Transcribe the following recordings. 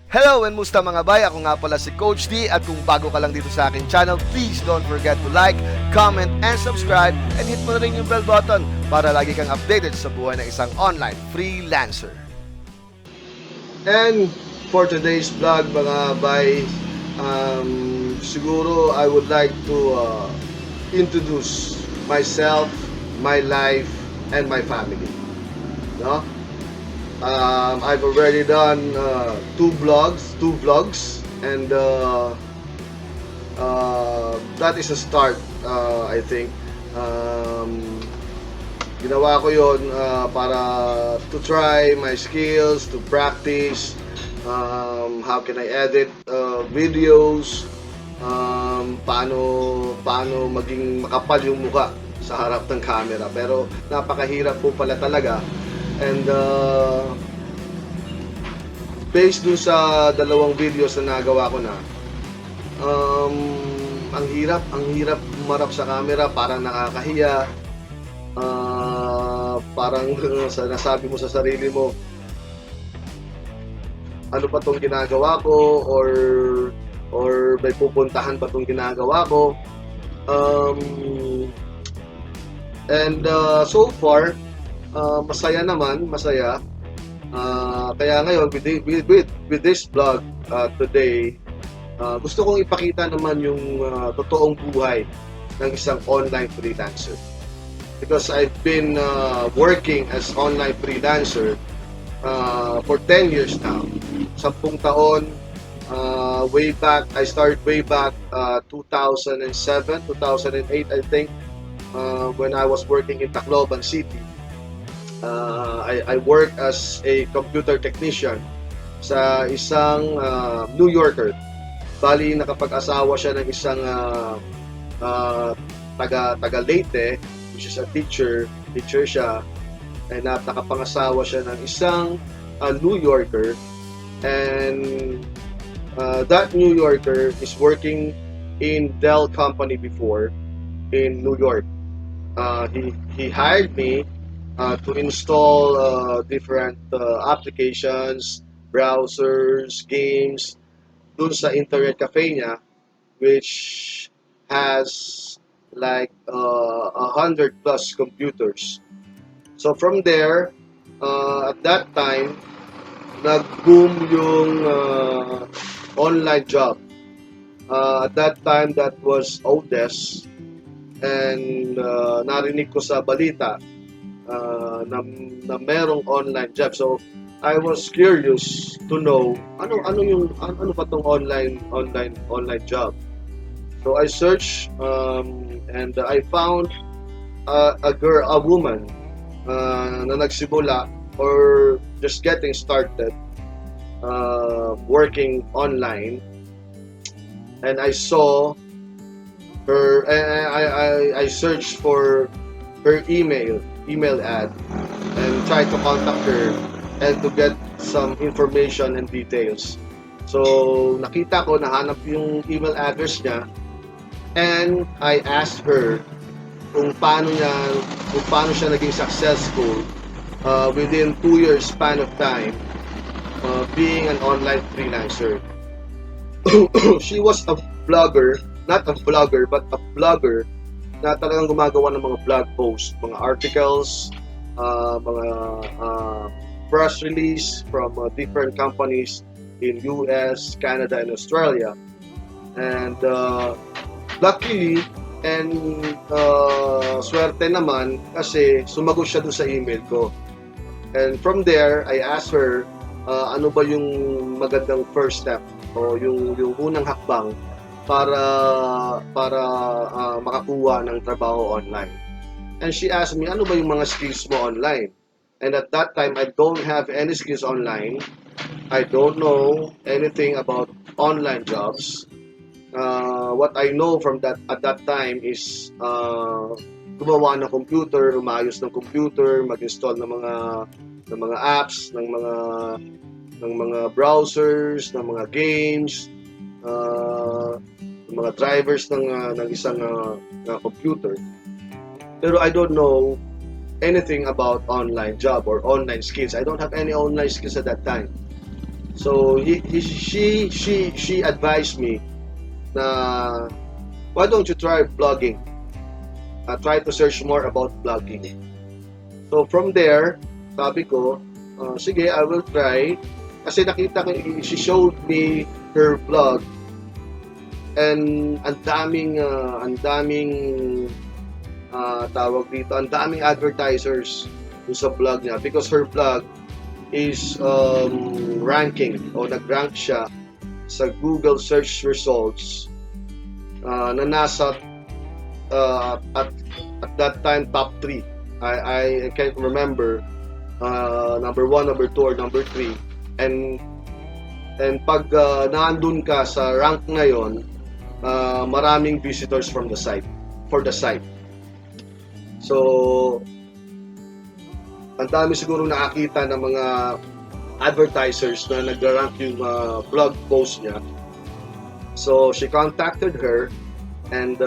Hello and musta mga bay, ako nga pala si Coach D at kung bago ka lang dito sa aking channel, please don't forget to like, comment, and subscribe and hit mo na rin yung bell button para lagi kang updated sa buhay ng isang online freelancer. And for today's vlog mga bay, siguro I would like to introduce myself, my life, and my family. No? I've already done two vlogs, and that is a start. I think ginawa ko yon para to try my skills, to practice how can I edit videos, paano maging makapal yung mukha sa harap ng camera, pero napakahirap po pala talaga. And based dun sa dalawang videos na nagawa ko na, ang hirap umarap sa camera, parang nakakahiya, parang nasabi mo sa sarili mo, ano ba tong ginagawa ko, or may pupuntahan ba tong ginagawa ko, and so far masaya. Kaya ngayon with this vlog today, gusto kong ipakita naman yung totoong buhay ng isang online freelancer, because I've been working as online freelancer for 10 years now. 10 taon. I started way back 2007, 2008 I think, when I was working in Tacloban City. I work as a computer technician sa isang New Yorker. Bali, nakapag-asawa siya ng isang taga Leyte, which is a teacher siya, and nakapangasawa siya ng isang New Yorker, and that New Yorker is working in Dell company before in New York. He hired me to install different applications, browsers, games dun sa internet cafe niya, which has like 100 plus computers. So from there, at that time, nag-boom yung online job. At that time, that was Odes, and narinig ko sa balita na merong online job. So I was curious to know ano pa tong online job. So I searched and I found a woman na nagsimula or just getting started working online, and I saw her. I searched for her email ad and try to contact her and to get some information and details. So nakita ko, nahanap yung email address niya, and I asked her kung paano siya naging successful within 2 years span of time being an online freelancer. She was a blogger, not a vlogger, but a blogger na talagang gumagawa ng mga blog posts, mga articles, mga press release from different companies in US, Canada, and Australia. And luckily, and swerte naman kasi sumagot siya doon sa email ko. And from there, I asked her ano ba yung magandang first step o yung unang hakbang para makakuha ng trabaho online. And she asked me, ano ba yung mga skills mo online? And at that time, I don't have any skills online. I don't know anything about online jobs. What I know at that time is gumawa ng computer, umayos ng computer, mag-install ng mga apps, ng mga browsers, ng mga games, mga drivers ng isang computer. Pero I don't know anything about online job or online skills. I don't have any online skills at that time. So she advised me na why don't you try blogging? Try to search more about blogging. So from there, sabi ko, sige, I will try. Kasi nakita ko, she showed me her blog and ang daming tawag dito, ang daming advertisers sa blog niya because her blog is ranking o nag-rank siya sa Google search results na nasa at that time top 3. I can't remember number 1, number 2 or number 3 and pag naandun ka sa rank ngayon, maraming visitors for the site. So ang dami siguro nakakita ng mga advertisers na nag-rank yung blog post niya. So she contacted her and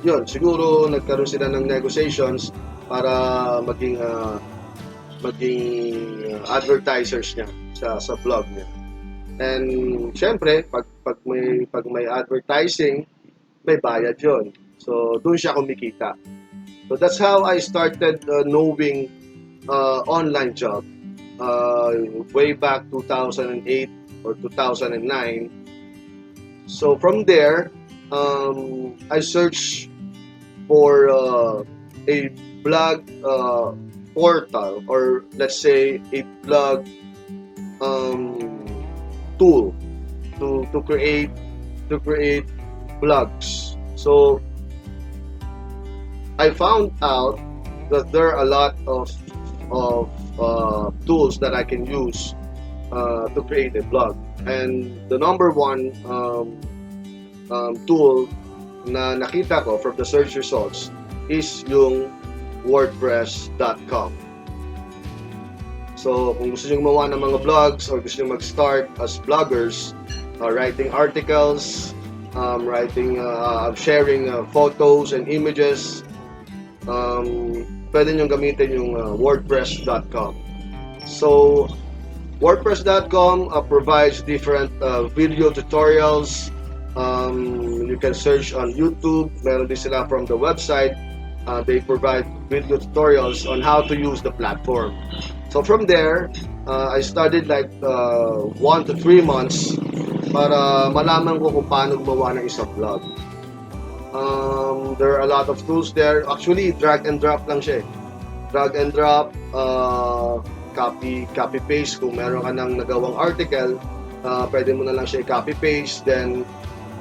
yun, siguro nagkaroon sila ng negotiations para maging advertisers niya sa blog niya. And syempre, pag may advertising, may bayad yun. So doon siya kumikita. So that's how I started knowing online job way back 2008 or 2009. So from there, I searched for a blog portal or let's say a blog tool to create blogs. So I found out that there are a lot of tools that I can use to create a blog, and the number one tool na nakita ko from the search results is yung WordPress.com. So kung gusto nyo gumawa ng mga blogs or gusto nyo mag-start as bloggers, writing articles, sharing photos and images, pwede nyo gamitin yung WordPress.com. So WordPress.com provides different video tutorials. You can search on YouTube. Meron din sila from the website. They provide video tutorials on how to use the platform. So from there, I studied like 1 to 3 months para malaman ko kung paano gumawa ng isang blog. There are a lot of tools there. Actually, drag and drop lang siya. Drag and drop, copy paste. Kung meron ka ng nagawang article, pwede mo na lang siya i-copy paste. Then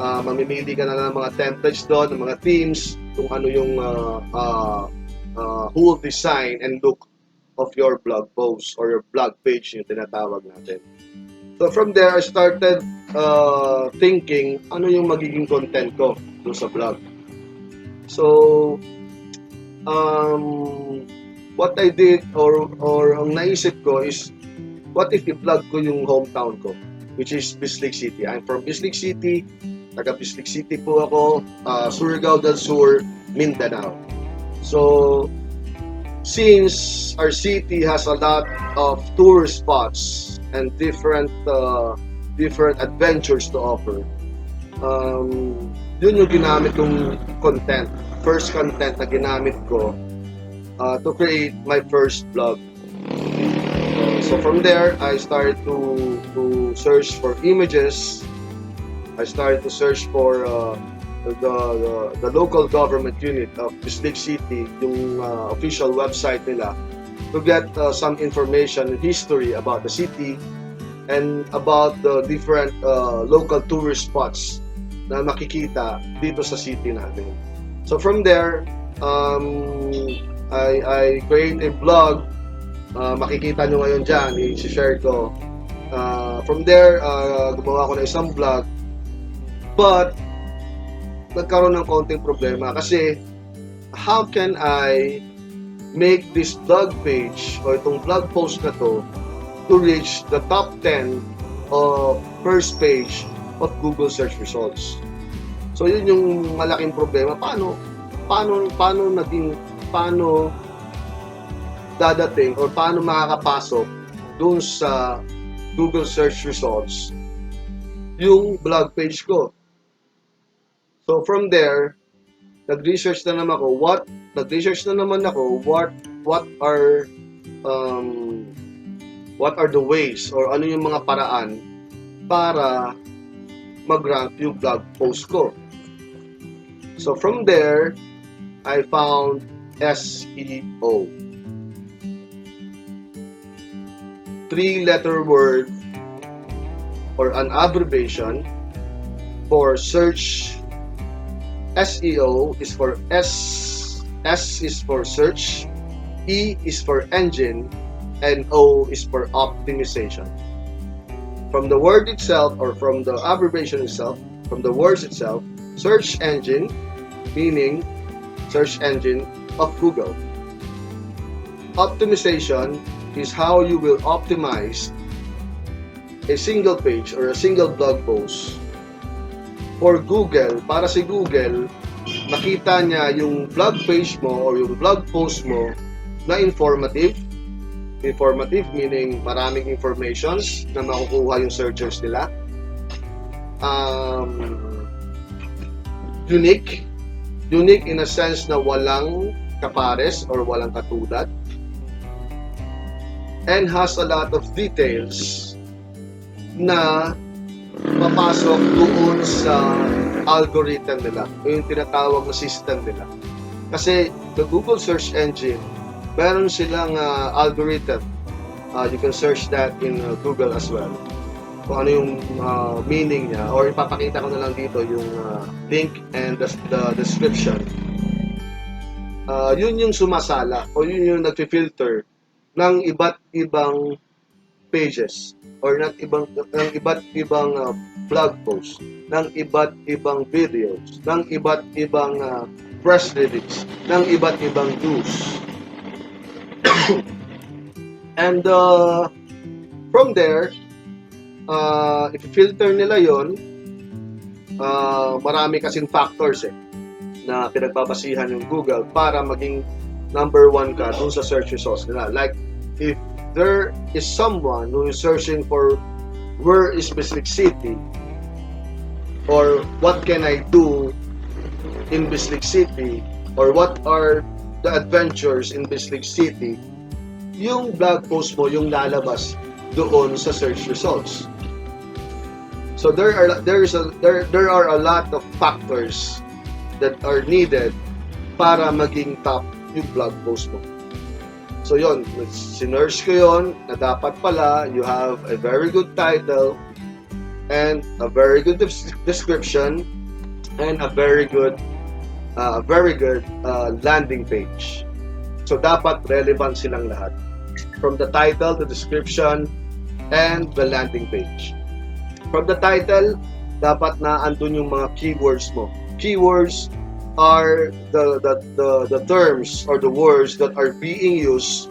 mamimili ka na ng mga templates doon, ng mga themes, kung ano yung whole design and look of your blog post or your blog page yung tinatawag natin. So from there, I started thinking ano yung magiging content ko doon sa blog. So what I did or ang naisip ko is what if i-blog ko yung hometown ko, which is Bislig City. I'm from Bislig City. Taga Bislig City po ako, Surigao del Sur, Mindanao. So since our city has a lot of tourist spots and different adventures to offer, yun yung ginamit kong content. First content na ginamit ko to create my first blog. So from there, I started to search for images. I started to search for the local government unit of Bislig City, yung official website nila, to get some information and history about the city and about the different local tourist spots na makikita dito sa city natin. So from there, I create a blog. Makikita nyo ngayon dyan, i-share ko. From there, gumawa ko na isang blog. But nagkaroon ng konting problema kasi how can I make this blog page o itong blog post na to reach the top 10 of first page of Google search results? So yun yung malaking problema. Paano dadating or paano makakapasok dun sa Google search results yung blog page ko. So from there, nag-research na naman ako what are the ways or ano yung mga paraan para mag-rank yung blog post ko. So from there, I found SEO. 3-letter word or an abbreviation for search. SEO is for S is for search, E is for engine, and O is for optimization. From the word itself or from the abbreviation itself, from the words itself, search engine, meaning search engine of Google. Optimization is how you will optimize a single page or a single blog post for Google, para si Google makita niya yung blog page mo or yung blog post mo na informative meaning maraming informations na makukuha yung searchers nila, unique in a sense na walang kapares or walang katulad, and has a lot of details na papasok doon sa algorithm nila o yung tinatawag na system nila. Kasi the Google search engine, meron silang algorithm. You can search that in Google as well. Kung ano yung meaning niya, or ipapakita ko na lang dito yung link and the description. Yun yung sumasala o yun yung nag-filter ng iba't ibang pages or ng iba't ibang blog posts, ng iba't ibang videos, ng iba't ibang press release, ng iba't ibang news. And from there, if filter nila yon, marami kasing factors na pinagbabasihan yung Google para maging number 1 ka dun sa search results nila. Like, if there is someone who is searching for where is Bislig City or what can I do in Bislig City or what are the adventures in Bislig City, yung blog post mo yung lalabas doon sa search results. So there are a lot of factors that are needed para maging top yung blog post mo. So yon, sinerge ko yon na dapat pala you have a very good title and a very good description and a very good landing page. So dapat relevant silang lahat. From the title, the description, and the landing page. From the title, dapat na andun yung mga keywords mo. Keywords are the terms or the words that are being used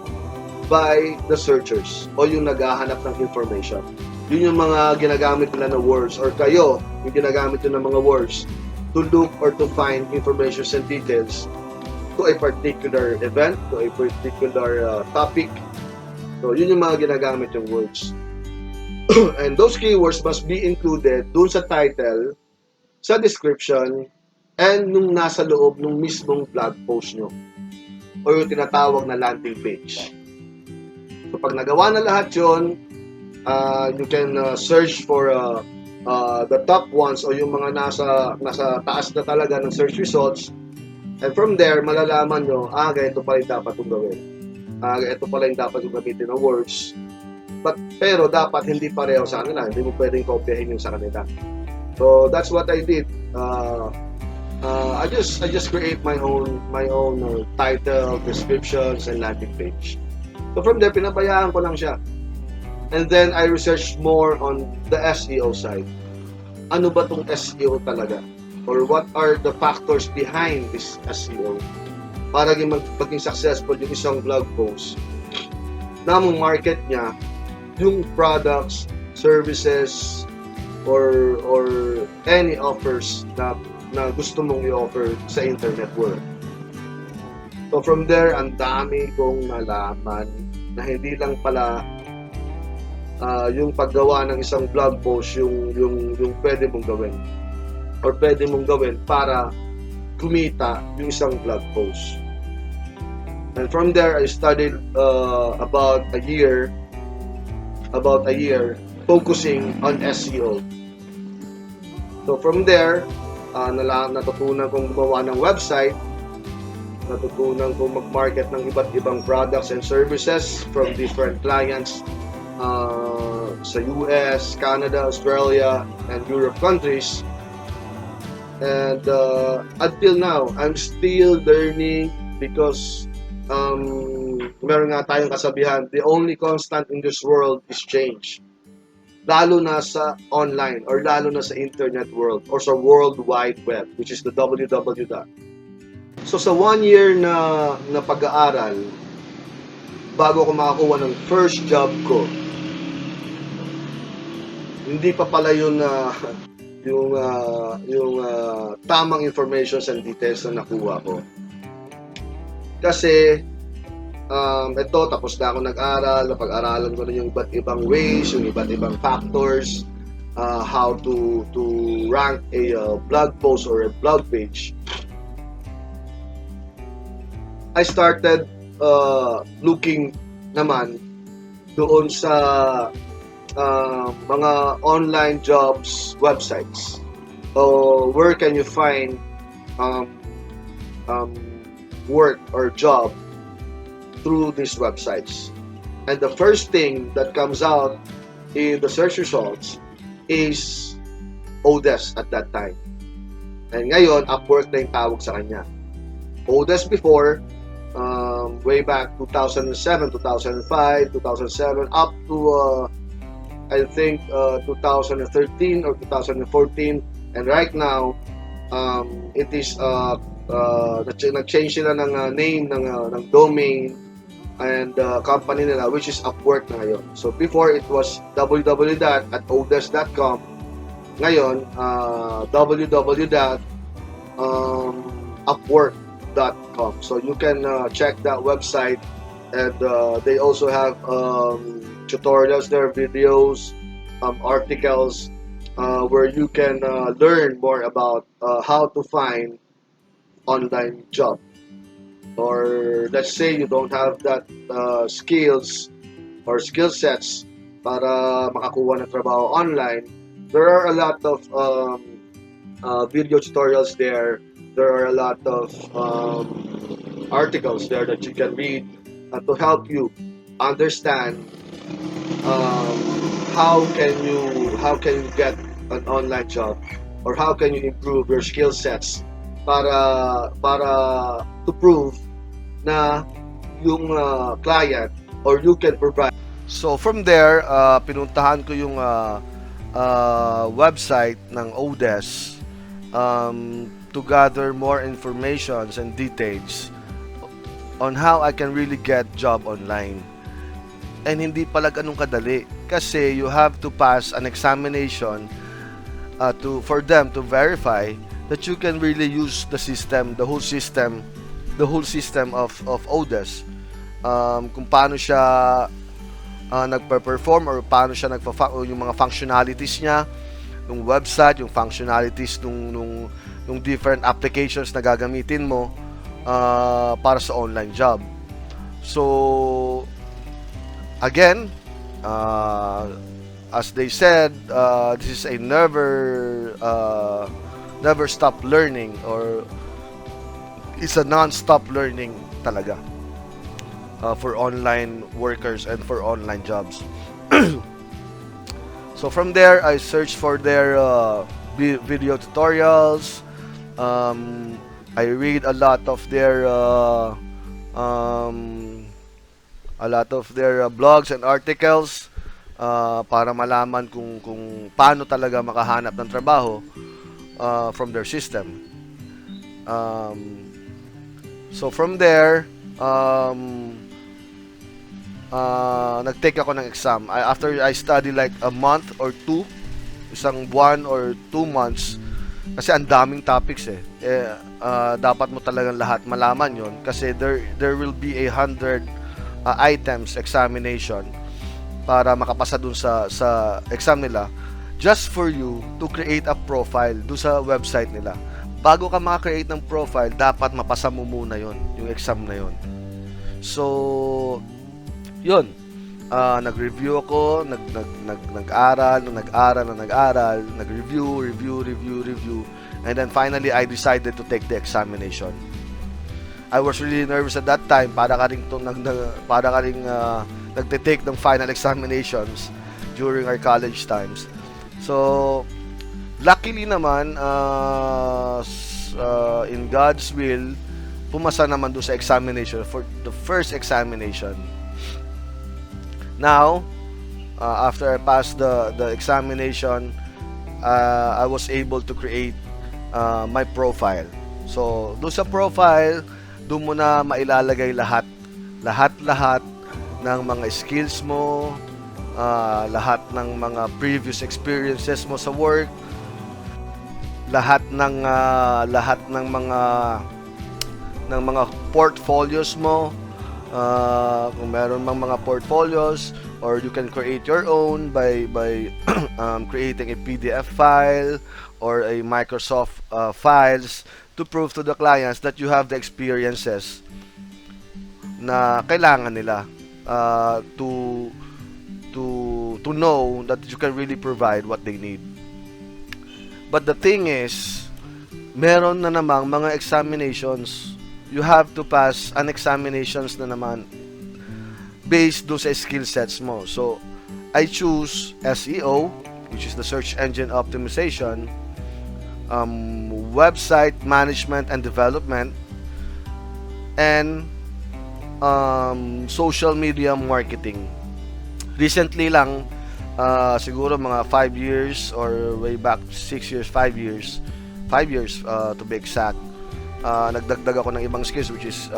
by the searchers o yung naghahanap ng information. Yun yung mga ginagamit nila na words or kayo yung ginagamit nyo ng mga words to look or to find information and details to a particular event, to a particular topic. So yun yung mga ginagamit yung words. And those keywords must be included dun sa title, sa description, and nung nasa loob nung mismong blog post nyo o yung tinatawag na landing page. So pag nagawa na lahat yun, you can search for the top ones o yung mga nasa taas na talaga ng search results, and from there malalaman nyo, ganito pala yung dapat yung gawin, ito pala yung dapat yung gamitin ng words, pero dapat hindi pareho sa kanila, hindi mo pwedeng kopyahin yung sa kanila. So that's what I did. I just create my own title, descriptions, and landing page. So from there, pinabayaan ko lang siya. And then I researched more on the SEO side. Ano ba tong SEO talaga? Or what are the factors behind this SEO? Para maging successful yung isang blog post na market niya yung products, services, or any offers na gusto mong i-offer sa internet world. So from there, ang dami kong nalaman na hindi lang pala yung paggawa ng isang blog post yung pwede mong gawin or pwede mong gawin para kumita yung isang blog post. And from there, I studied about a year focusing on SEO. So from there, natutunan kong gumawa ng website, natutunan kong mag-market ng iba't ibang products and services from different clients sa US, Canada, Australia, and Europe countries. And until now, I'm still learning because meron nga tayong kasabihan, the only constant in this world is change. Lalo na sa online or lalo na sa internet world or sa World Wide Web, which is the www. So sa 1 year na pag-aaral, bago ako makakuha ng first job ko, hindi pa pala yun yung tamang informations and details na nakuha ko. Kasi ito, tapos na ako nag-aral, napag-aralan ko na yung iba't ibang ways, yung iba't ibang factors, how to rank a blog post or a blog page. I started looking naman doon sa mga online jobs websites. So, where can you find work or job through these websites? And the first thing that comes out in the search results is Odesk at that time. And ngayon, Upwork na yung tawag sa kanya. Odesk before, way back 2007, 2005, 2007, up to I think 2013 or 2014, and right now it is nag-change sila ng name ng domain and company nila, which is Upwork na ngayon. So before it was www.odesk.com. Ngayon www.upwork.com. So you can check that website, and they also have tutorials there, videos, articles, where you can learn more about how to find online job. Or let's say you don't have that skills or skill sets para makakuha ng trabaho online. There are a lot of video tutorials there. There are a lot of articles there that you can read to help you understand how can you get an online job, or how can you improve your skill sets para to prove na yung client or you can provide. So from there, pinuntahan ko yung website ng Odesk to gather more informations and details on how I can really get job online. And hindi pala ganun kadali, kasi you have to pass an examination for them to verify that you can really use the system, the whole system of Odesk. Kung paano siya nagpe-perform, or paano siya yung mga functionalities niya ng website, yung functionalities nung different applications na gagamitin mo para sa online job. So again, as they said, this is a never stop learning, or it's a non-stop learning talaga for online workers and for online jobs. So from there, I searched for their video tutorials. I read a lot of their blogs and articles para malaman kung paano talaga makahanap ng trabaho from their system. So from there, nag-take ako ng exam. After I study like a month or two, isang buwan or 2 months, kasi ang daming topics dapat mo talagang lahat malaman yon, kasi there will be 100 items examination, para makapasa dun sa exam nila, just for you to create a profile dun sa website nila. Bago ka maka-create ng profile, dapat mapasa mo muna yon, yung exam na yon. So, yun. Nag-review ako, nag-aral, nag-review, and then finally, I decided to take the examination. I was really nervous at that time, para ka ring nagte-take ng final examinations during our college times. So, luckily naman, in God's will, pumasa naman doon sa examination for the first examination. Now, after I passed the examination, I was able to create my profile. So, doon sa profile, doon mo na mailalagay lahat ng mga skills mo, lahat ng mga previous experiences mo sa work, lahat ng mga portfolios mo, kung meron mang mga portfolios, or you can create your own by creating a PDF file or a Microsoft files to prove to the clients that you have the experiences na kailangan nila to know that you can really provide what they need. But the thing is, meron na namang mga examinations. You have to pass an examinations na naman based do sa skill sets mo. So, I choose SEO, which is the search engine optimization, website management and development, and social media marketing. Recently lang, siguro mga 5 years or way back 6 years, 5 years to be exact, nagdagdag ako ng ibang skills, which is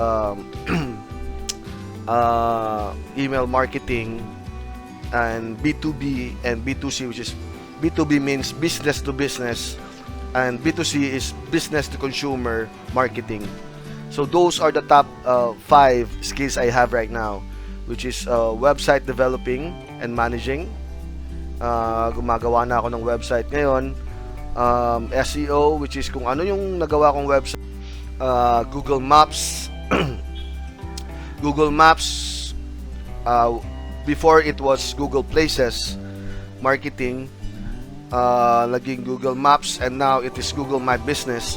email marketing and B2B and B2C, which is B2B means business to business and B2C is business to consumer marketing. So those are the top 5 skills I have right now, which is website developing and managing. Gumagawa na ako ng website ngayon. SEO, which is kung ano yung nagawa kong website. Google Maps. Google Maps, before it was Google Places marketing, naging Google Maps, and now it is Google My Business,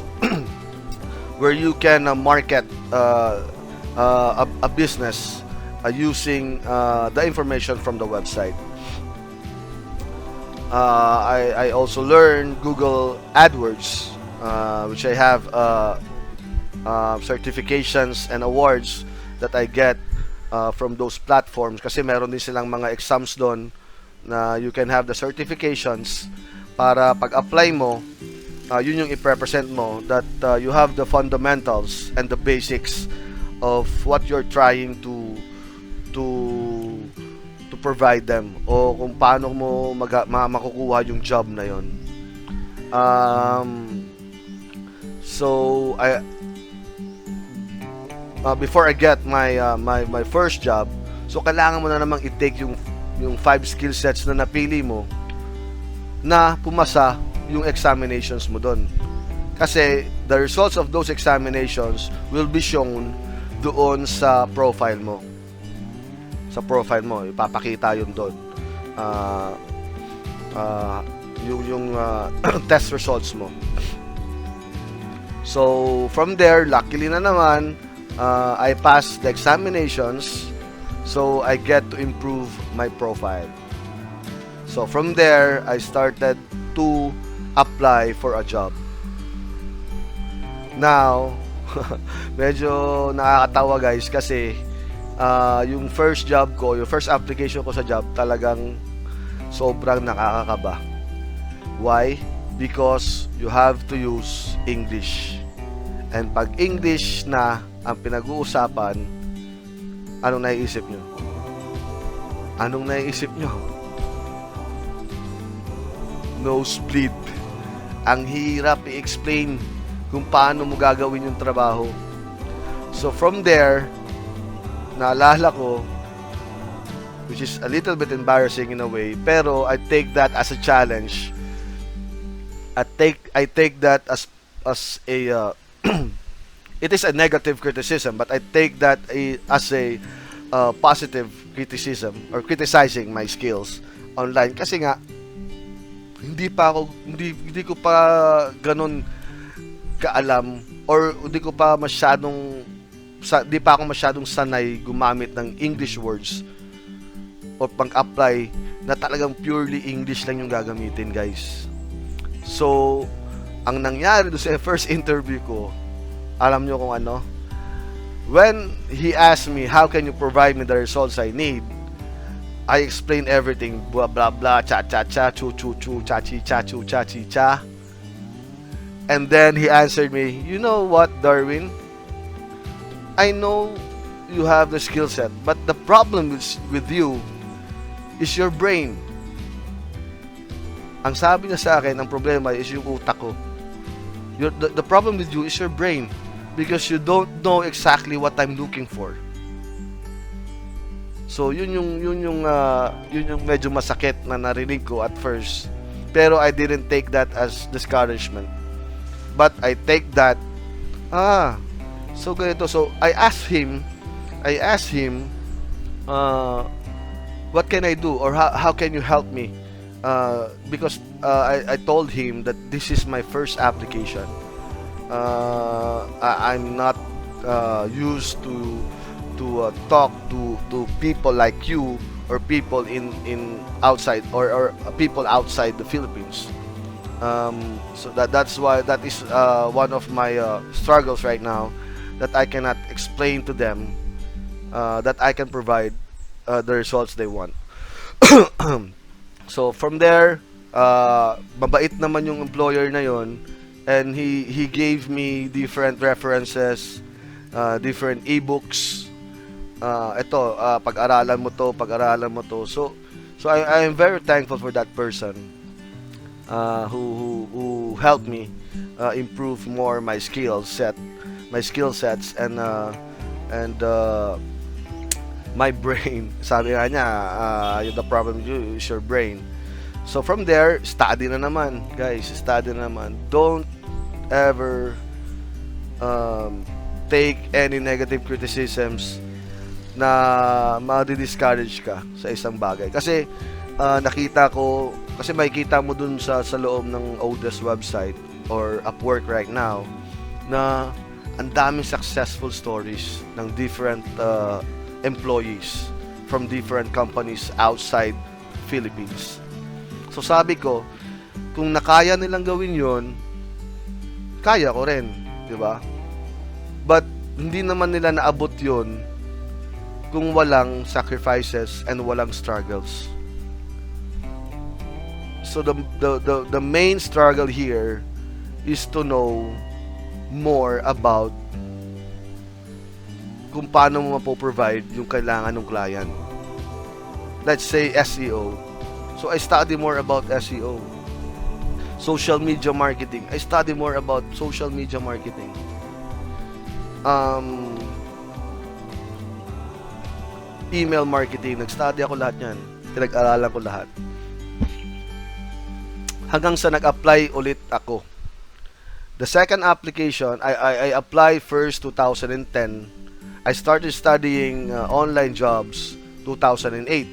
where you can market a business using the information from the website. I also learned Google AdWords, which I have certifications and awards that I get from those platforms, kasi meron din silang mga exams doon na you can have the certifications para pag-apply mo, yun yung i-represent mo that you have the fundamentals and the basics of what you're trying to provide them, o kung paano mo makukuha yung job na yon. So before I get my first job, so kailangan mo na namang i-take yung 5 skill sets na napili mo na pumasa yung examinations mo doon. Kasi the results of those examinations will be shown doon sa profile mo. Sa profile mo, ipapakita yun doon. Yung test results mo. So from there, luckily na naman, I passed the examinations, so I get to improve my profile. So from there, I started to apply for a job. Now, medyo nakakatawa guys, kasi yung first job ko, yung first application ko sa job, talagang sobrang nakakakaba. Why? Because you have to use English. And pag English na ang pinag-uusapan, anong naiisip nyo? Anong naiisip nyo? Nosebleed. Ang hirap i-explain kung paano mo gagawin yung trabaho. So from there, naalala ko, which is a little bit embarrassing in a way, pero I take that as a challenge. I take that as a it is a negative criticism, but I take that as a positive criticism or criticizing my skills online, kasi nga hindi ko pa ganun kaalam, or hindi pa ako masyadong sanay gumamit ng English words o pang-apply na talagang purely English lang yung gagamitin, guys. So, ang nangyari doon sa first interview ko, alam nyo kung ano? When he asked me, how can you provide me the results I need? I explained everything, blah blah blah, cha cha cha, chu chu chu, cha chi cha, chu cha chi cha. And then he answered me, you know what, Darwin? I know you have the skill set, but the problem with you is your brain. Ang sabi niya sa akin, ang problema is yung utak ko. The problem with you is your brain, because you don't know exactly what I'm looking for. So yun yung medyo masakit na narinig ko at first. Pero I didn't take that as discouragement. But I take that, so ganito. So I asked him, what can I do, or how can you help me? Because I told him that this is my first application. I'm not used to talk to people like you, or people in outside, or people outside the Philippines. So that's why that is one of my struggles right now, that I cannot explain to them that I can provide the results they want. So from there, mabait naman yung employer na yon, and he gave me different references, different ebooks. Ito, pag-aralan mo to. So I am very thankful for that person who helped me improve more my skill sets, and my brain. Sabi nga niya, the problem with you is your brain. So from there, study na naman, guys. Study na naman. Don't ever take any negative criticisms na ma-discourage ka sa isang bagay. Kasi nakita ko, kasi makikita mo dun sa loob ng Odes website or Upwork right now, na ang daming successful stories ng different employees from different companies outside Philippines. So sabi ko, kung nakaya nilang gawin yon, kaya ko rin, di ba? But hindi naman nila naabot yon kung walang sacrifices and walang struggles. So the main struggle here is to know more about kung paano mo mapoprovide yung kailangan ng client. Let's say SEO. So I study more about SEO. Social media marketing. I study more about social media marketing. Email marketing. Nag-study ako lahat yan. Pinag-aralan ko lahat. Hanggang sa nag-apply ulit ako. The second application, I applied first 2010. I started studying online jobs 2008.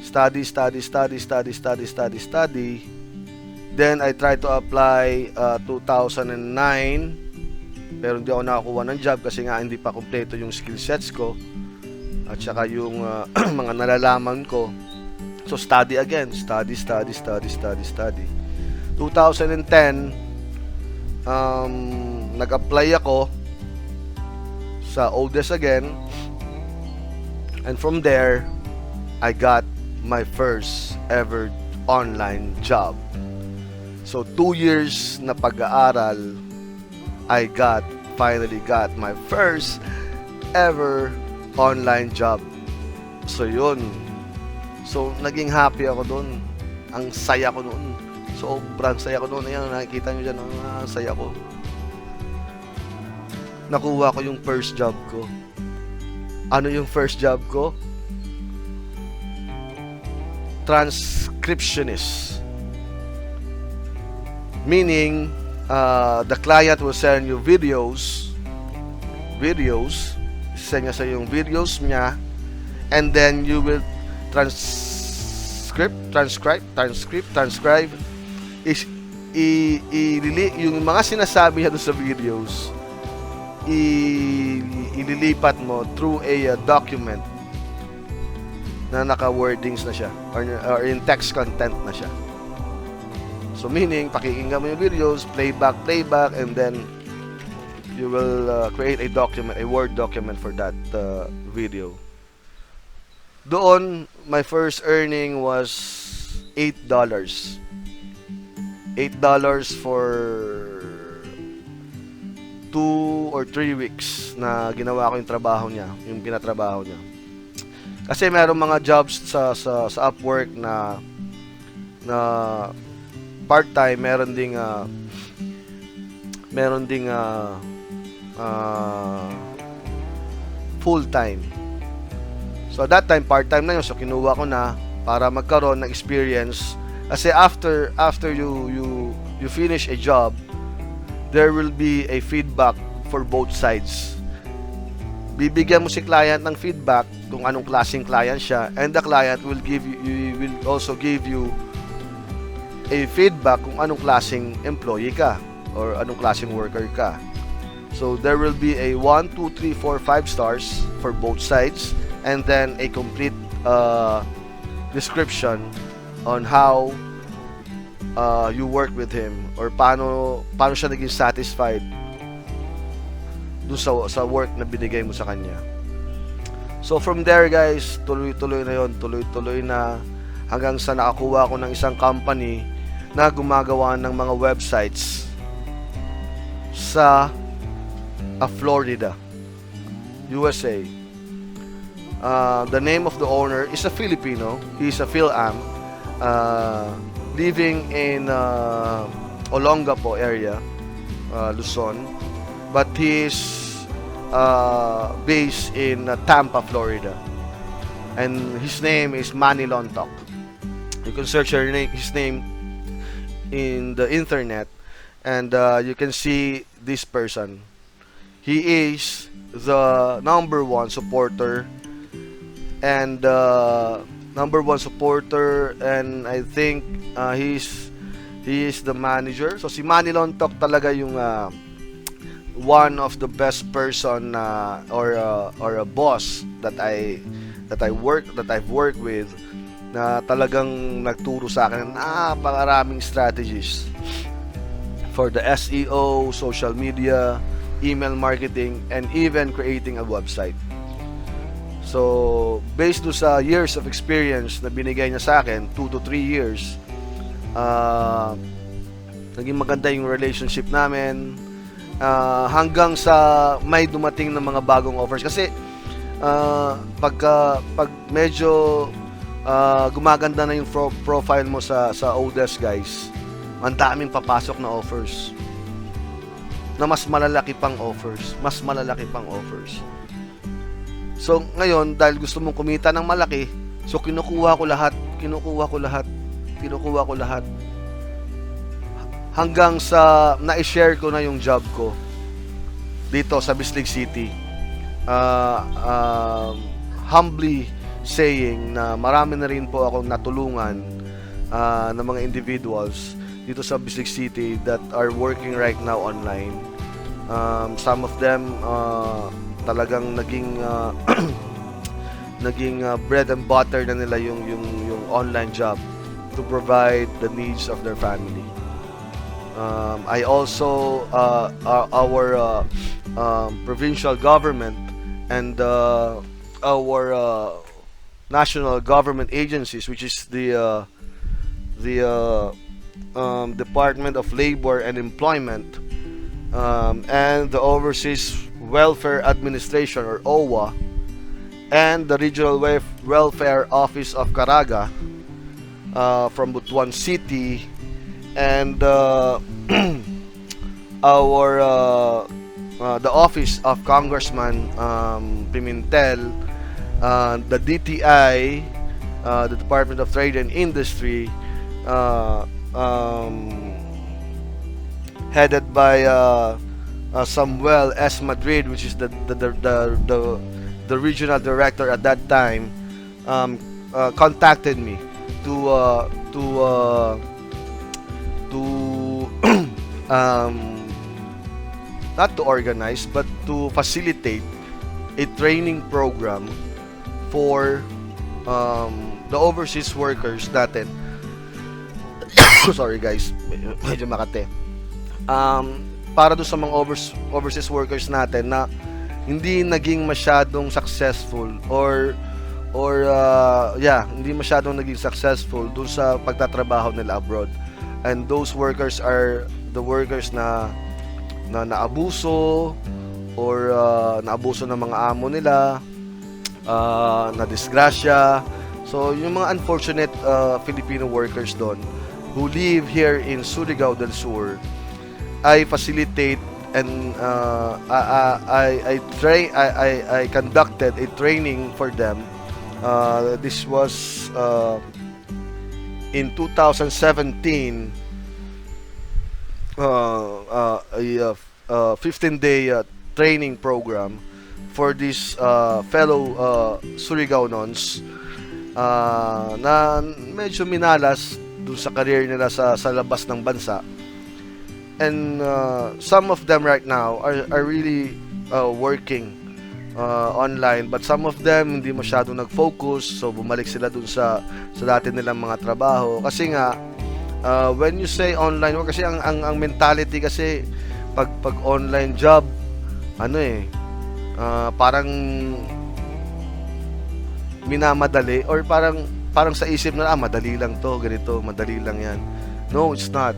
Study. Then I tried to apply 2009, pero hindi ako nakakuha ng job kasi nga hindi pa kompleto yung skill sets ko at saka yung mga nalalaman ko. So study again, study. 2010, nag-apply ako sa Odes again, and from there I got my first ever online job. So 2 years na pag-aaral, I finally got my first ever online job. So yun. So naging happy ako doon. Ang saya ko noon. Sobrang saya ko noon. Ayan, nakikita nyo dyan, ang saya ko. Nakuha ko yung first job ko. Ano yung first job ko? transcriptionist. Meaning, the client will send you videos, send niya sa yung videos niya, and then you will transcribe, yung mga sinasabi niya doon sa videos, ililipat mo through a document na naka-wordings na siya, or in text content na siya. So meaning, pakikinggan mo yung videos, playback, and then you will create a document, a Word document for that video. Doon, my first earning was $8. $8 for 2 or 3 weeks na ginawa ko yung trabaho niya, yung pinatrabaho niya. Kasi merong mga jobs sa Upwork na part-time, meron ding full-time. So at that time, part-time na yun. So kinuha ko na para magkaroon ng experience. Kasi after you finish a job, there will be a feedback for both sides. Bibigyan mo si client ng feedback kung anong klaseng client siya, and the client will also give you a feedback kung anong klaseng employee ka or anong klaseng worker ka. So there will be a 1, 2, 3, 4, 5 stars for both sides, and then a complete description on how you work with him, or paano siya naging satisfied dun sa work na binigay mo sa kanya. So from there guys, tuloy-tuloy na yon, tuloy-tuloy na hanggang sa nakakuha ko ng isang company na gumagawa ng mga websites sa Florida, USA. The name of the owner is a Filipino. He's a Phil-Am, living in Olongapo area, Luzon, but he is based in Tampa, Florida, and his name is Manny Lontok. You can search his name in the internet, and you can see this person. He is the number one supporter, and I think he is the manager. So si Manny Lontok talaga yung one of the best person or a boss that I've worked with, na talagang nagturo sa akin ng napakaraming strategies for the SEO, social media, email marketing, and even creating a website. So, based do sa years of experience na binigay niya sa akin, 2 to 3 years, naging maganda yung relationship namin, hanggang sa may dumating ng mga bagong offers. Kasi pag medyo gumaganda na yung profile mo sa Odesk guys, ang daming papasok na offers, na mas malalaki pang offers. So ngayon, dahil gusto mong kumita ng malaki, so kinukuha ko lahat hanggang sa na-share ko na yung job ko dito sa Bislig City. Humbly saying na marami na rin po akong natulungan ng mga individuals dito sa Bislig City that are working right now online. Some of them talagang naging bread and butter na nila yung online job to provide the needs of their family. I also our provincial government and our national government agencies, which is the Department of Labor and Employment, and the Overseas Welfare Administration, or OWA, and the Regional Welfare Office of Caraga from Butuan City, and our the office of Congressman Pimentel, the DTI, the Department of Trade and Industry, uh, um, headed by Samuel S. Madrid, which is the regional director at that time, contacted me to not to organize but to facilitate a training program for the overseas workers natin. Sorry guys, medyo makate. Para doon sa mga overseas workers natin na hindi naging masyadong successful or hindi masyadong naging successful doon sa pagtatrabaho nila abroad. And those workers are the workers na naabuso or naabuso ng mga amo nila, na disgrasya. So yung mga unfortunate Filipino workers doon who live here in Surigao del Sur, I facilitate and I conducted a training for them. This was in 2017, a 15-day training program for these fellow Surigaonons na medyo minalas dun sa career nila sa labas ng bansa. And some of them right now are really working online, but some of them hindi masyado nag-focus, so bumalik sila dun sa dati nilang mga trabaho. Kasi nga when you say online work, kasi ang mentality kasi pag online job, parang minamadali, or parang sa isip na madali lang to, ganito, madali lang yan. No, it's not.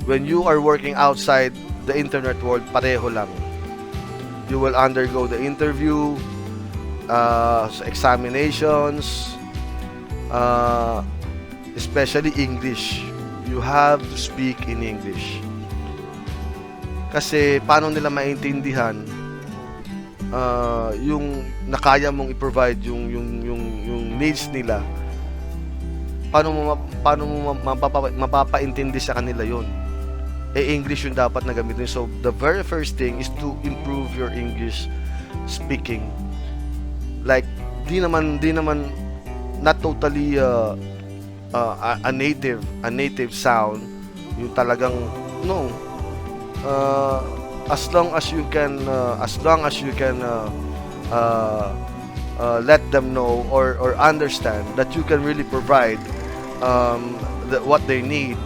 When you are working outside the internet world, pareho lang. You will undergo the interview, examinations, especially English. You have to speak in English. Kasi paano nila maintindihan yung nakaya mong i-provide yung needs nila? Paano mo mapapaintindi sa kanila yon? English yung dapat na gamitin. So the very first thing is to improve your English speaking. Like di naman not totally a native sound, yung talagang no, as long as you can let them know or understand that you can really provide what they need.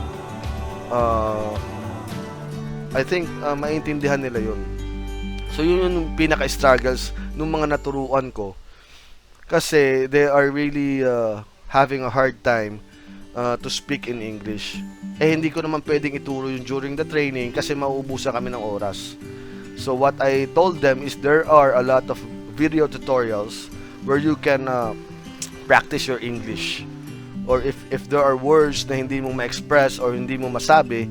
I think maintindihan nila yun. So yun yung pinaka-struggles ng mga naturuan ko, kasi they are really having a hard time to speak in English. Hindi ko naman pwedeng ituro yun during the training kasi mauubusan kami ng oras. So what I told them is there are a lot of video tutorials where you can practice your English. Or if there are words na hindi mo ma-express or hindi mo masabi,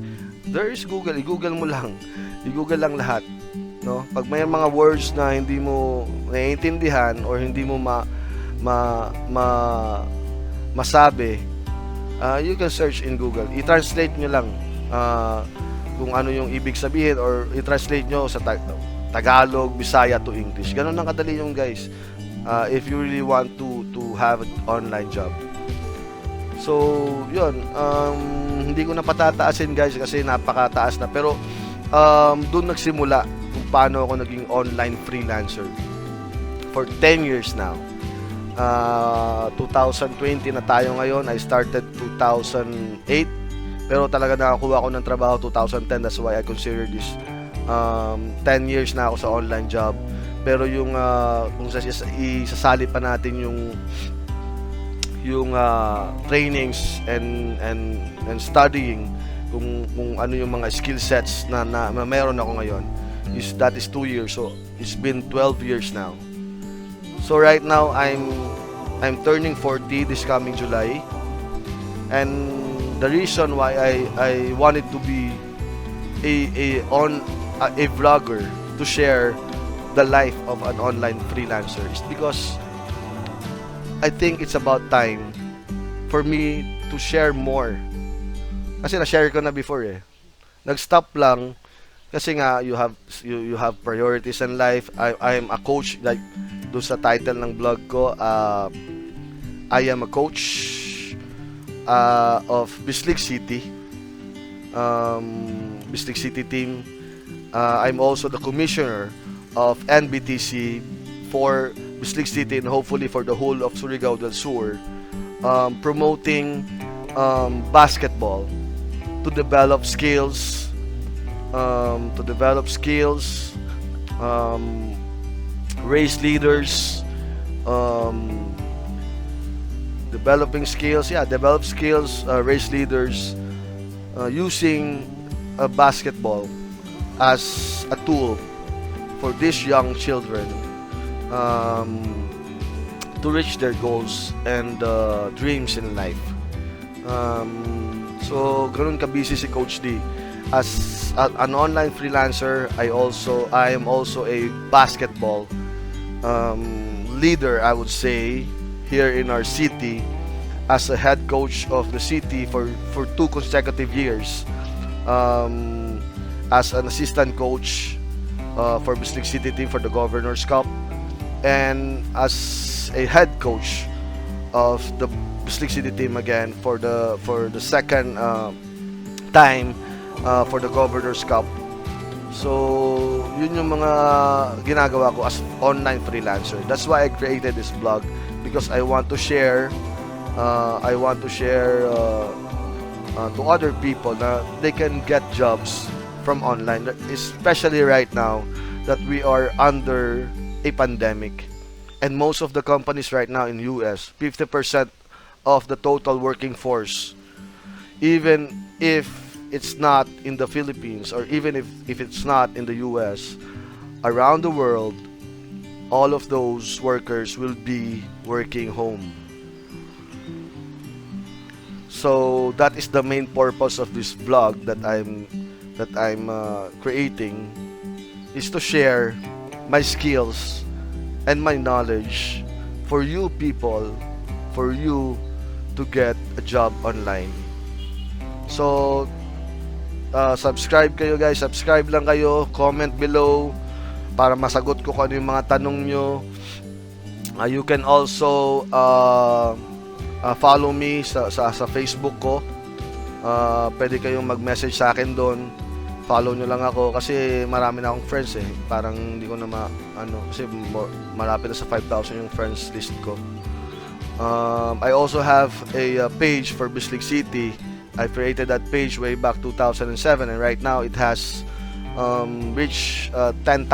there is Google. I-Google mo lang. I-Google lang lahat. No? Pag may mga words na hindi mo naiintindihan or hindi mo masabi, you can search in Google. I-translate nyo lang kung ano yung ibig sabihin, or i-translate nyo sa Tagalog, Bisaya to English. Ganun lang kadali yung guys. If you really want to have an online job. So, yun. Hindi ko na patataasin guys kasi napakataas na. Pero, doon nagsimula kung paano ako naging online freelancer. For 10 years now. 2020 na tayo ngayon. I started 2008. Pero talaga nakakuha ako ng trabaho 2010. That's why I consider this 10 years na ako sa online job. Pero yung kung isasali pa natin yung trainings and studying kung ano yung mga skill sets na meron ako ngayon, that is 2 years. So it's been 12 years now. So right now I'm turning 40 this coming July, and the reason why I wanted to be a vlogger to share the life of an online freelancer is because I think it's about time for me to share more. Kasi na-share ko na before eh. Nag-stop lang kasi nga you have priorities in life. I am a coach, like doon sa title ng blog ko, I am a coach of Bislig City. Bislig City team. I'm also the commissioner of NBTC for Bislig City and hopefully for the whole of Surigao del Sur, promoting basketball to develop skills, raise leaders, develop skills, raise leaders, using basketball as a tool for these young children to reach their goals and dreams in life. So, ganun ka-busy si Coach D. As an online freelancer, I am also a basketball leader, I would say, here in our city, as a head coach of the city for 2 consecutive years, as an assistant coach for Bislig City team for the Governor's Cup, and as a head coach of the Bislig City team again for the second time for the Governor's Cup. So, yun yung mga ginagawa ko as online freelancer. That's why I created this blog, because I want to share to other people na they can get jobs from online, especially right now that we are under a pandemic, and most of the companies right now in US, 50% of the total working force, even if it's not in the Philippines, or even if it's not in the US, around the world, all of those workers will be working home. So that is the main purpose of this blog that I'm creating, is to share my skills and my knowledge for you people, for you to get a job online. So subscribe kayo guys, subscribe lang kayo, comment below para masagot ko kung ano yung mga tanong nyo. You can also follow me sa Facebook ko. Pwede kayong mag-message sa akin doon. Follow nyo lang ako kasi marami na akong friends eh. Parang hindi ko na kasi malapit na sa 5,000 yung friends list ko. I also have a page for Bislig City. I created that page way back 2007, and right now it has reached 10,000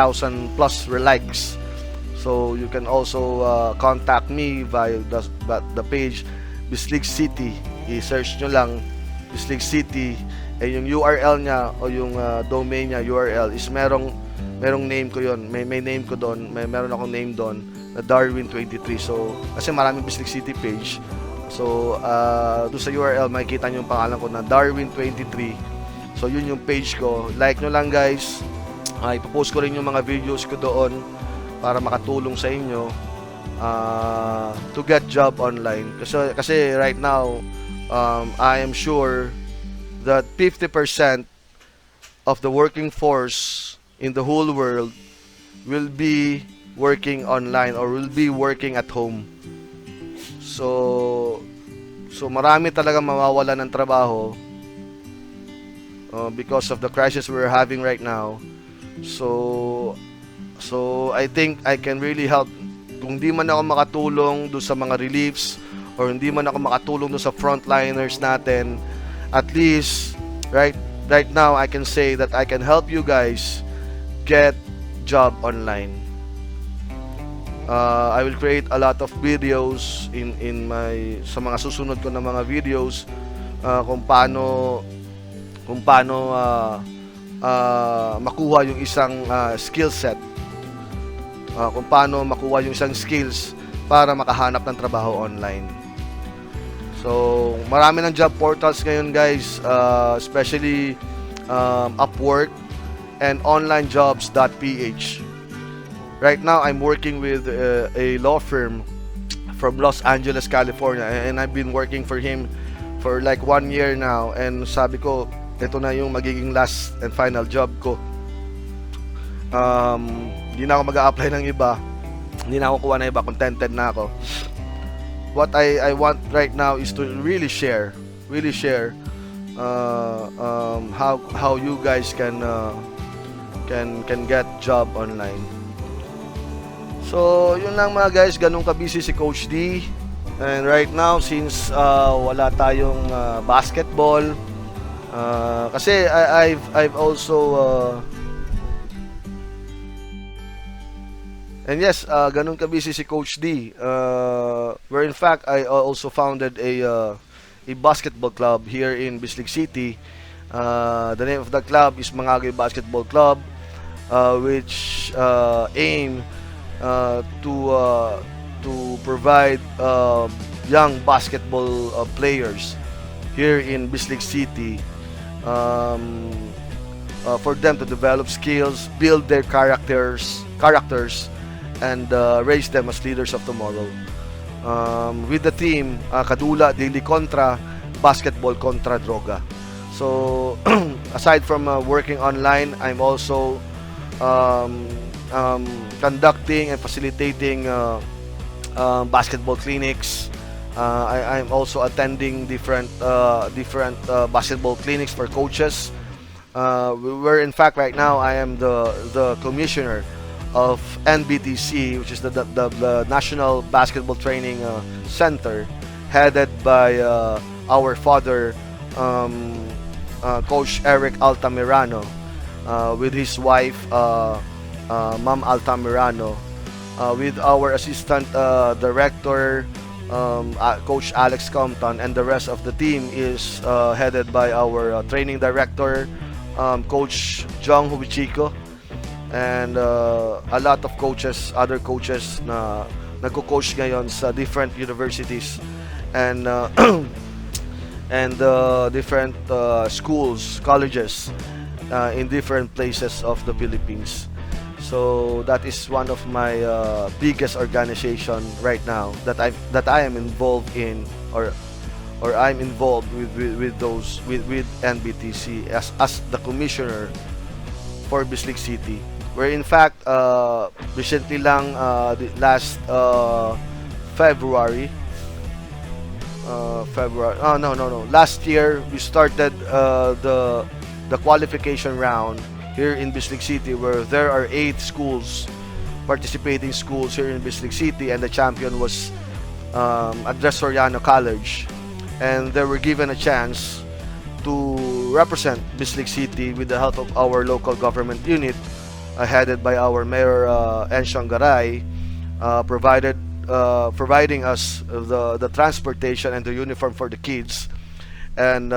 plus likes. So you can also contact me via the page Bislig City. I-search nyo lang Bislig City, yung URL niya o yung domain niya, URL is merong name ko yon, may name ko doon, meron akong name doon na Darwin23. So kasi maraming Bislig City page, so doon sa URL makikita nyo yung pangalan ko na Darwin23. So yun yung page ko, like nyo lang guys. Ipopost ko rin yung mga videos ko doon para makatulong sa inyo to get job online. Kasi right now, I am sure that 50% of the working force in the whole world will be working online or will be working at home. So marami talaga mawawalan ng trabaho because of the crisis we're having right now. So I think I can really help. Kung di man ako makatulong doon sa mga reliefs, or hindi man ako makatulong doon sa frontliners natin, at least right now I can say that I can help you guys get job online. I will create a lot of videos sa mga susunod ko na mga videos kung paano makuha yung isang skill set, kung paano makuha yung isang skills para makahanap ng trabaho online. So marami ng job portals ngayon guys, especially Upwork and onlinejobs.ph. Right now I'm working with a law firm, from Los Angeles, California, and I've been working for him for like 1 year now, and sabi ko ito na yung magiging last and final job ko. Hindi na ako mag-a-apply ng iba, hindi na ako kuha ng iba, contented na ako. What I want right now is to really share how you guys can get job online. So yun lang mga guys, ganun ka-busy si Coach D. And right now, since wala tayong basketball, kasi I've also and yes, ganun ka-busy si Coach D. Where in fact I also founded a basketball club here in Bislig City. The name of the club is Mangagay Basketball Club, which aim to provide young basketball players here in Bislig City, for them to develop skills, build their characters, and raise them as leaders of tomorrow. With the team, Kadula, Daily Kontra, Basketball Kontra Droga. So, aside from working online, I'm also conducting and facilitating basketball clinics. I'm also attending different basketball clinics for coaches. Where in fact right now I am the commissioner of NBTC, which is the National Basketball Training Center, headed by our father, Coach Eric Altamirano, with his wife, Ma'am Altamirano, with our assistant director, Coach Alex Compton, and the rest of the team is headed by our training director, Coach Jong Hubichico, and a lot of coaches, other coaches na nagko-coach ngayon sa different universities and and different schools, colleges in different places of the Philippines. So that is one of my biggest organization right now that I am involved in, or I'm involved with NBTC as the commissioner for Bislig City. Where in fact recently lang, last February, last year we started the qualification round here in Bislig City, where there are 8 schools, participating schools here in Bislig City, and the champion was Andres Soriano College, and they were given a chance to represent Bislig City with the help of our local government unit, headed by our Mayor Enshong Garay, providing us the transportation and the uniform for the kids, and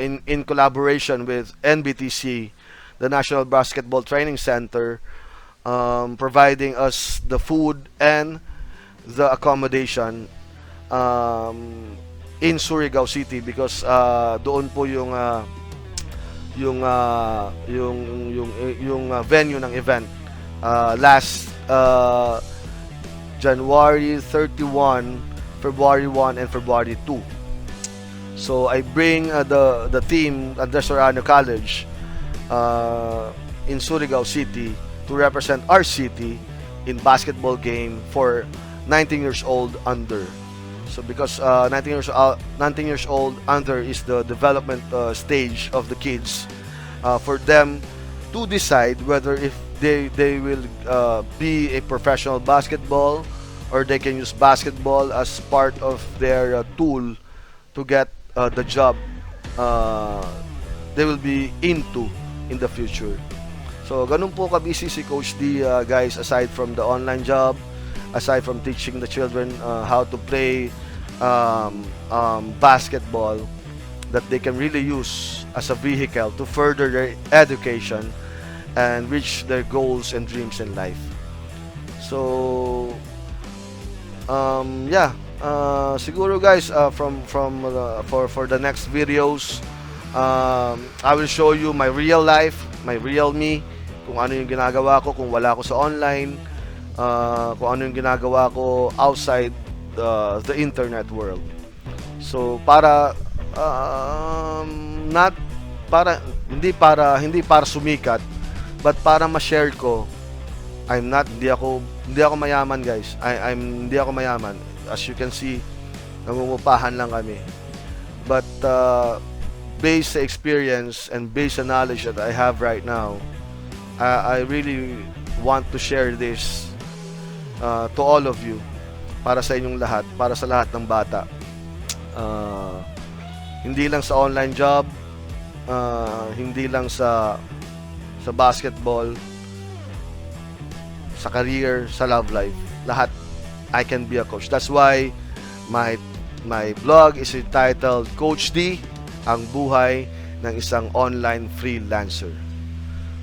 in collaboration with NBTC, the National Basketball Training Center, providing us the food and the accommodation in Surigao City, because doon po yung venue ng event last January 31, February 1, and February 2. So I bring the team at Soriano College in Surigao City to represent our city in basketball game for 19 years old under. So because 19 years old under is the development stage of the kids, for them to decide whether if they will be a professional basketball, or they can use basketball as part of their tool to get the job they will be into in the future. So ganun po ka-busy si Coach D, guys, aside from the online job, aside from teaching the children how to play basketball, that they can really use as a vehicle to further their education and reach their goals and dreams in life. So siguro guys, for the next videos, I will show you my real life, my real me, kung ano yung ginagawa ko kung wala ko sa online, kung ano yung ginagawa ko outside the internet world. So para not para hindi para sumikat, but para ma-share ko. Hindi ako mayaman, guys. Hindi ako mayaman. As you can see, nangungupahan lang kami. But based sa experience and based sa knowledge that I have right now, I really want to share this to all of you, para sa inyong lahat, para sa lahat ng bata. Hindi lang sa online job, hindi lang sa basketball, sa career, sa love life, lahat I can be a coach. That's why my blog is entitled Coach D, ang buhay ng isang online freelancer.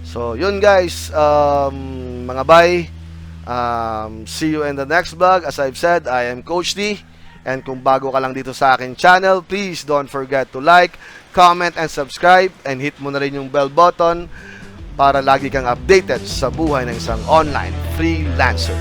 So, yun guys, mga bye. See you in the next vlog. As I've said, I am Coach D. And kung bago ka lang dito sa aking channel, please don't forget to like, comment, and subscribe. And hit mo na rin yung bell button para lagi kang updated sa buhay ng isang online freelancer.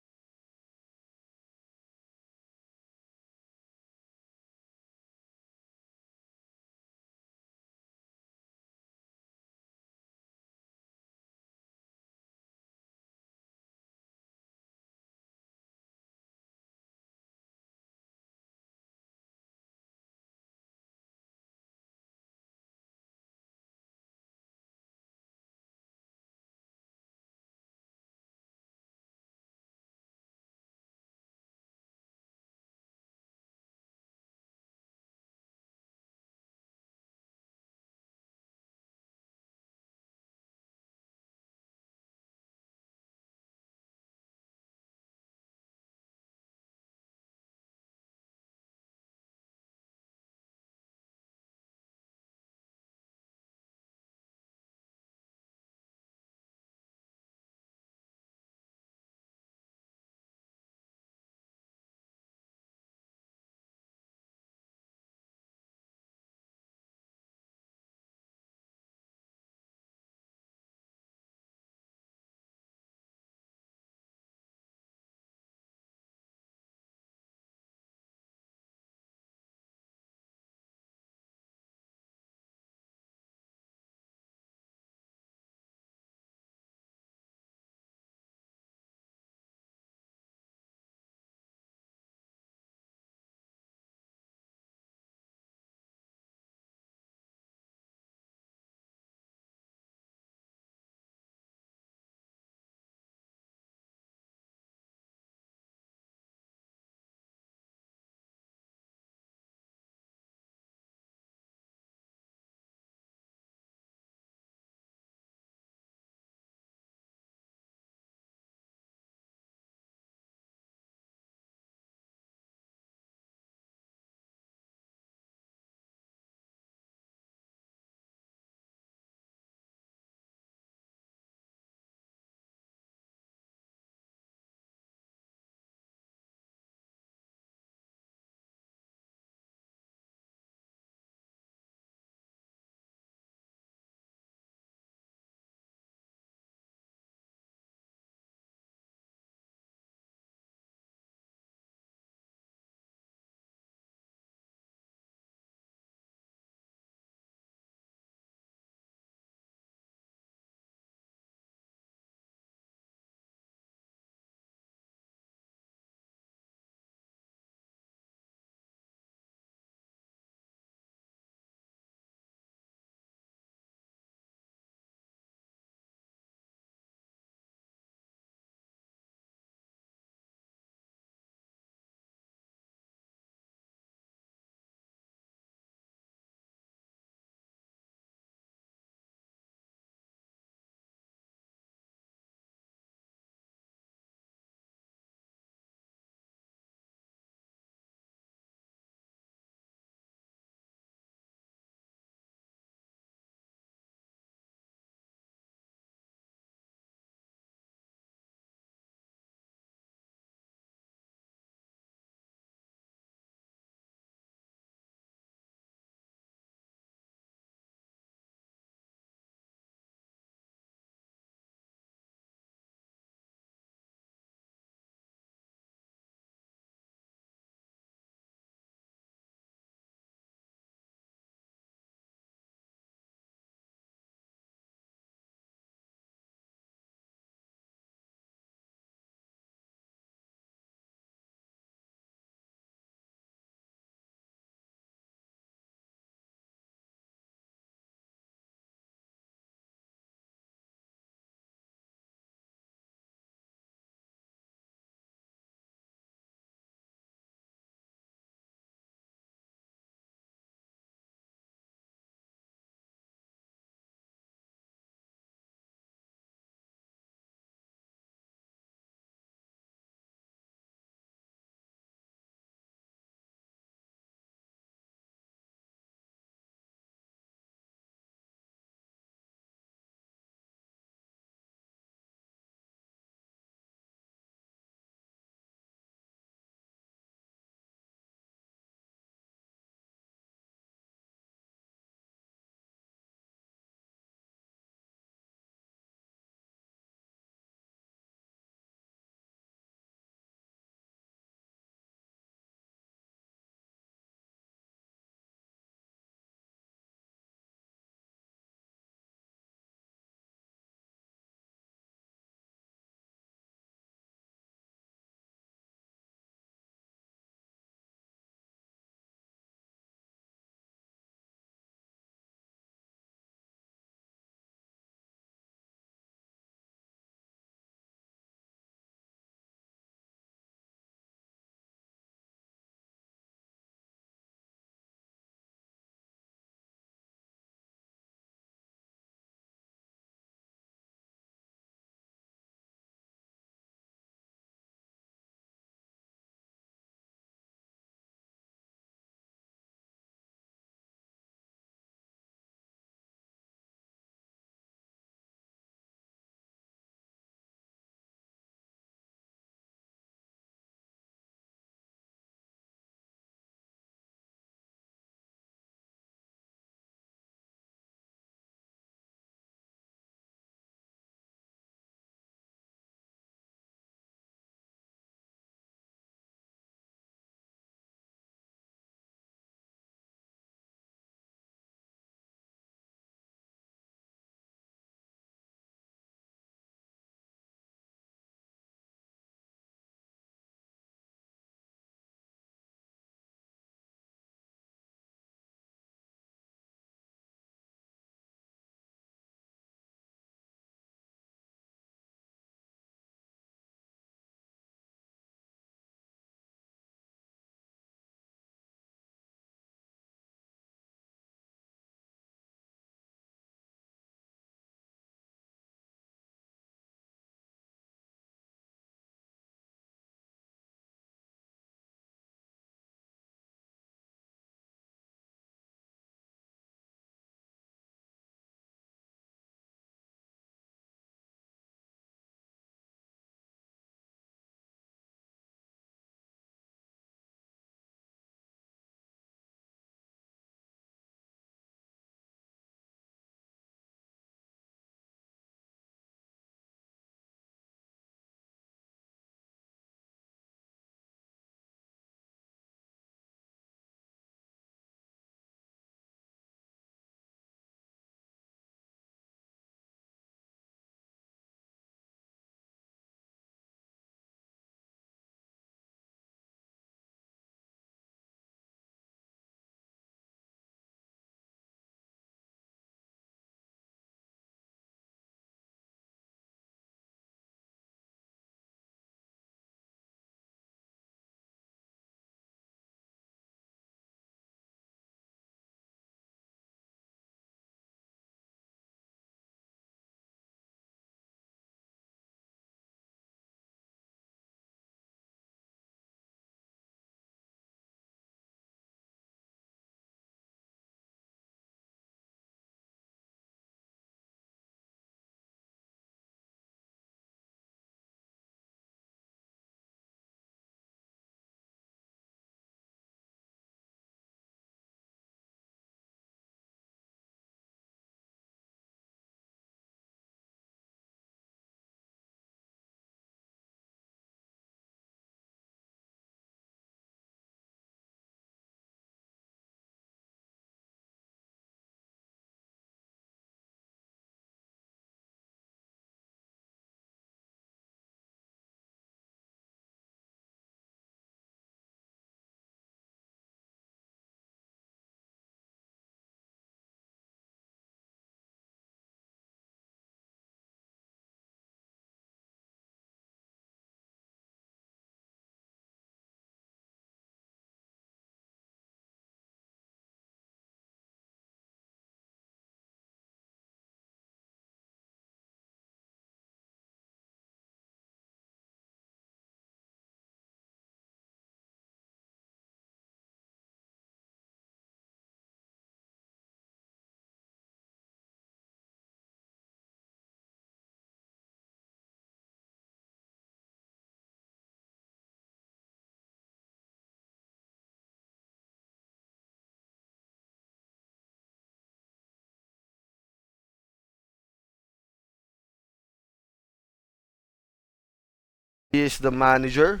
He is the manager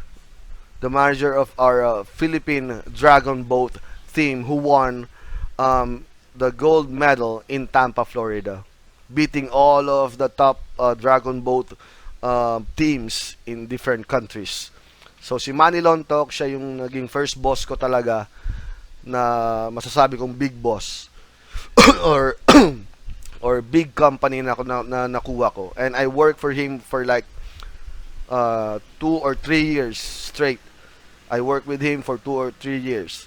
of our Philippine Dragon Boat team who won the gold medal in Tampa, Florida, beating all of the top Dragon Boat teams in different countries. So si Manny Lontok, siya yung naging first boss ko talaga na masasabi kong big boss or or big company na nakuha ko. And I worked for him for like 2 or 3 years straight. I worked with him for 2 or 3 years.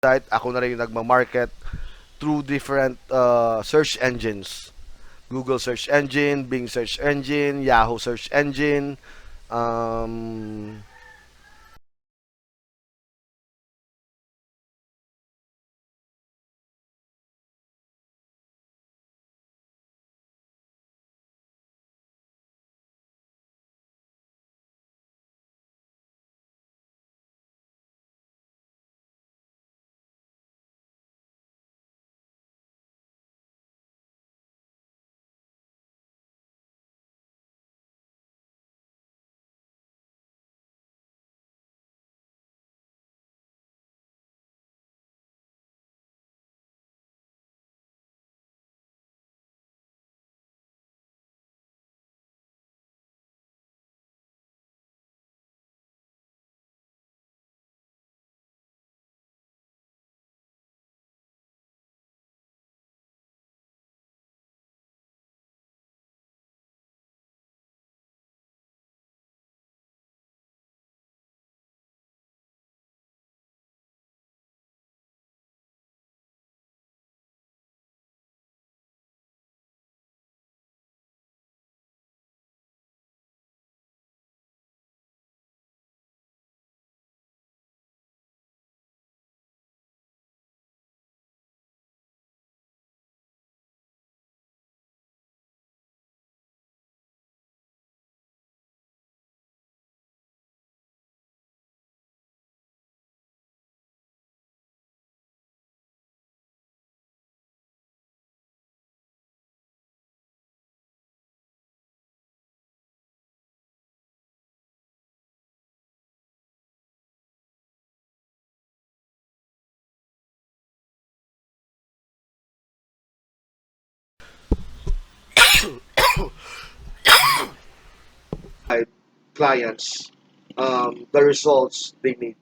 Site, ako na rin yung nagma-market through different search engines. Google search engine, Bing search engine, Yahoo search engine, um, clients the results they need.